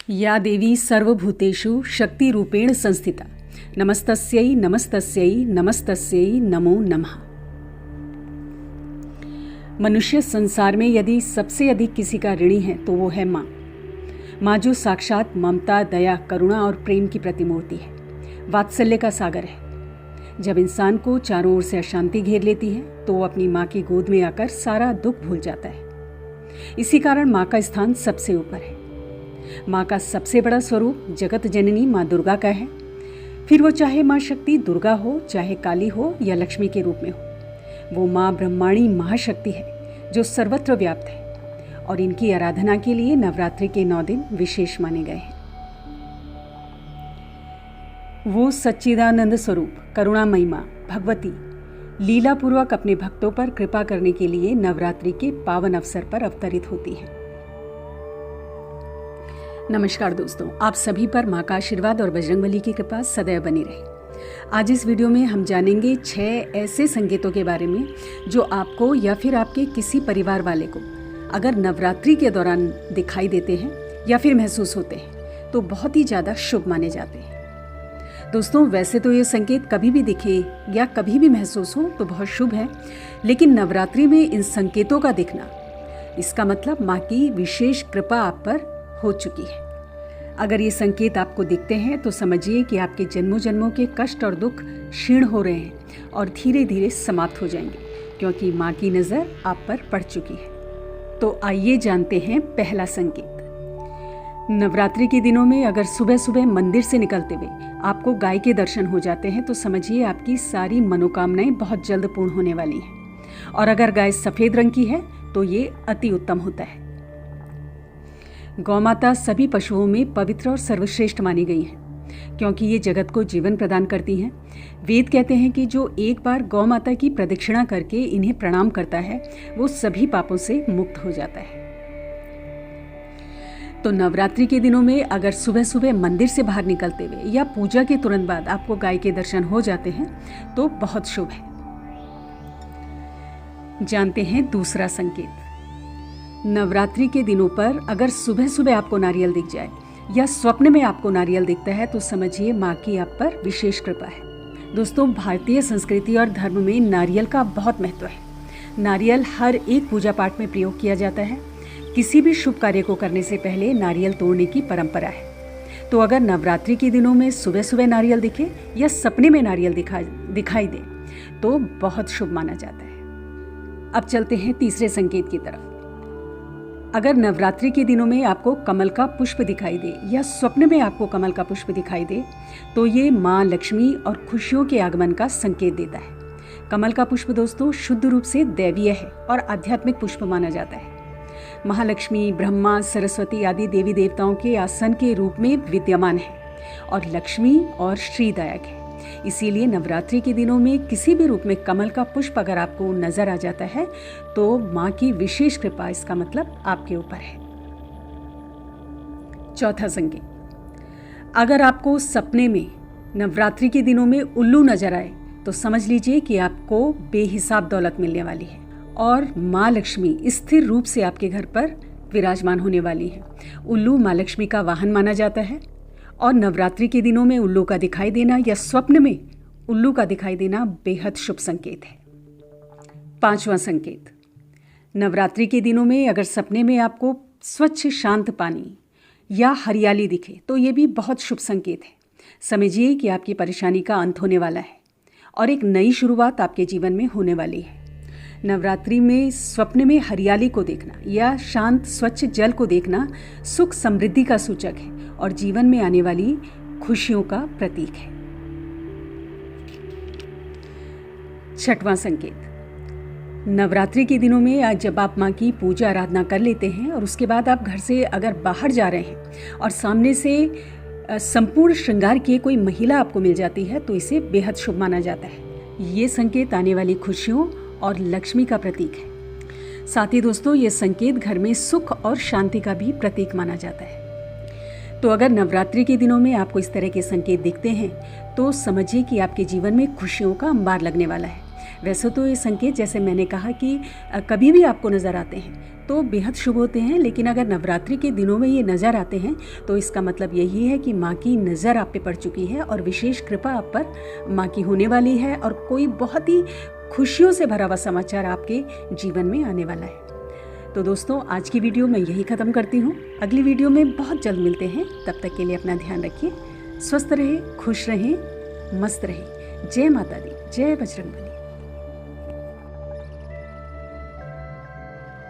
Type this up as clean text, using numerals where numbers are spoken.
या देवी सर्वभूतेषु शक्तिरूपेण संस्थिता नमस्तस्यै नमस्तस्यै नमस्तस्यै नमो नमः। मनुष्य संसार में यदि सबसे अधिक किसी का ऋणी है तो वो है माँ। माँ जो साक्षात ममता, दया, करुणा और प्रेम की प्रतिमूर्ति है, वात्सल्य का सागर है। जब इंसान को चारों ओर से अशांति घेर लेती है तो वो अपनी माँ की गोद में आकर सारा दुख भूल जाता है। इसी कारण माँ का स्थान सबसे ऊपर है। माँ का सबसे बड़ा स्वरूप जगत जननी माँ दुर्गा का है। फिर वो चाहे माँ शक्ति दुर्गा हो, चाहे काली हो या लक्ष्मी के रूप में हो, वो माँ ब्रह्माणी महाशक्ति है जो सर्वत्र व्याप्त है और इनकी आराधना के लिए नवरात्रि के 9 दिन विशेष माने गए हैं। वो सच्चिदानंद स्वरूप करुणामयी माँ भगवती लीला पूर्वक अपने भक्तों पर कृपा करने के लिए नवरात्रि के पावन अवसर पर अवतरित होती है। नमस्कार दोस्तों, आप सभी पर माँ का आशीर्वाद और बजरंगबली की कृपा सदैव बनी रहे। आज इस वीडियो में हम जानेंगे 6 ऐसे संकेतों के बारे में जो आपको या फिर आपके किसी परिवार वाले को अगर नवरात्रि के दौरान दिखाई देते हैं या फिर महसूस होते हैं तो बहुत ही ज़्यादा शुभ माने जाते हैं। दोस्तों, वैसे तो ये संकेत कभी भी दिखे या कभी भी महसूस हो तो बहुत शुभ है, लेकिन नवरात्रि में इन संकेतों का दिखना, इसका मतलब माँ की विशेष कृपा आप पर हो चुकी है। अगर ये संकेत आपको दिखते हैं तो समझिए कि आपके जन्मों जन्मों के कष्ट और दुख क्षीण हो रहे हैं और धीरे धीरे समाप्त हो जाएंगे, क्योंकि माँ की नज़र आप पर पड़ चुकी है। तो आइए जानते हैं पहला संकेत। नवरात्रि के दिनों में अगर सुबह सुबह मंदिर से निकलते हुए आपको गाय के दर्शन हो जाते हैं तो समझिए आपकी सारी मनोकामनाएं बहुत जल्द पूर्ण होने वाली हैं। और अगर गाय सफ़ेद रंग की है तो ये अति उत्तम होता है। गौमाता सभी पशुओं में पवित्र और सर्वश्रेष्ठ मानी गई है, क्योंकि ये जगत को जीवन प्रदान करती हैं। वेद कहते हैं कि जो एक बार गौ माता की प्रदक्षिणा करके इन्हें प्रणाम करता है वो सभी पापों से मुक्त हो जाता है। तो नवरात्रि के दिनों में अगर सुबह सुबह मंदिर से बाहर निकलते हुए या पूजा के तुरंत बाद आपको गाय के दर्शन हो जाते हैं तो बहुत शुभ है। जानते हैं दूसरा संकेत। नवरात्रि के दिनों पर अगर सुबह सुबह आपको नारियल दिख जाए या स्वप्न में आपको नारियल दिखता है तो समझिए माँ की आप पर विशेष कृपा है। दोस्तों, भारतीय संस्कृति और धर्म में नारियल का बहुत महत्व है। नारियल हर एक पूजा पाठ में प्रयोग किया जाता है। किसी भी शुभ कार्य को करने से पहले नारियल तोड़ने की परंपरा है। तो अगर नवरात्रि के दिनों में सुबह सुबह नारियल दिखे या सपने में नारियल दिखाई दे तो बहुत शुभ माना जाता है। अब चलते हैं तीसरे संकेत की तरफ। अगर नवरात्रि के दिनों में आपको कमल का पुष्प दिखाई दे या स्वप्न में आपको कमल का पुष्प दिखाई दे तो ये माँ लक्ष्मी और खुशियों के आगमन का संकेत देता है। कमल का पुष्प दोस्तों शुद्ध रूप से दैवीय है और आध्यात्मिक पुष्प माना जाता है। महालक्ष्मी, ब्रह्मा, सरस्वती आदि देवी देवताओं के आसन के रूप में विद्यमान है और लक्ष्मी और श्रीदायक है। इसीलिए नवरात्रि के दिनों में किसी भी रूप में कमल का पुष्प अगर आपको नजर आ जाता है तो माँ की विशेष कृपा, इसका मतलब आपके ऊपर है। चौथा संकेत। अगर आपको सपने में नवरात्रि के दिनों में उल्लू नजर आए तो समझ लीजिए कि आपको बेहिसाब दौलत मिलने वाली है और माँ लक्ष्मी स्थिर रूप से आपके घर पर विराजमान होने वाली है। उल्लू माँ लक्ष्मी का वाहन माना जाता है और नवरात्रि के दिनों में उल्लू का दिखाई देना या स्वप्न में उल्लू का दिखाई देना बेहद शुभ संकेत है। पांचवा संकेत। नवरात्रि के दिनों में अगर सपने में आपको स्वच्छ शांत पानी या हरियाली दिखे तो ये भी बहुत शुभ संकेत है। समझिए कि आपकी परेशानी का अंत होने वाला है और एक नई शुरुआत आपके जीवन में होने वाली है। नवरात्रि में स्वप्न में हरियाली को देखना या शांत स्वच्छ जल को देखना सुख समृद्धि का सूचक है और जीवन में आने वाली खुशियों का प्रतीक है। छठवां संकेत। नवरात्रि के दिनों में आज जब आप माँ की पूजा आराधना कर लेते हैं और उसके बाद आप घर से अगर बाहर जा रहे हैं और सामने से संपूर्ण श्रृंगार किए कोई महिला आपको मिल जाती है तो इसे बेहद शुभ माना जाता है। ये संकेत आने वाली खुशियों और लक्ष्मी का प्रतीक है। साथ ही दोस्तों, ये संकेत घर में सुख और शांति का भी प्रतीक माना जाता है। तो अगर नवरात्रि के दिनों में आपको इस तरह के संकेत दिखते हैं तो समझिए कि आपके जीवन में खुशियों का अंबार लगने वाला है। वैसे तो ये संकेत, जैसे मैंने कहा कि कभी भी आपको नज़र आते हैं तो बेहद शुभ होते हैं। लेकिन अगर नवरात्रि के दिनों में ये नज़र आते हैं तो इसका मतलब यही है कि माँ की नज़र आप पे पड़ चुकी है और विशेष कृपा आप पर माँ की होने वाली है और कोई बहुत ही खुशियों से भरा हुआ समाचार आपके जीवन में आने वाला है। तो दोस्तों, आज की वीडियो मैं यही ख़त्म करती हूँ। अगली वीडियो में बहुत जल्द मिलते हैं। तब तक के लिए अपना ध्यान रखिए, स्वस्थ रहे, खुश रहें, मस्त रहें। जय माता दी, जय बजरंगबली।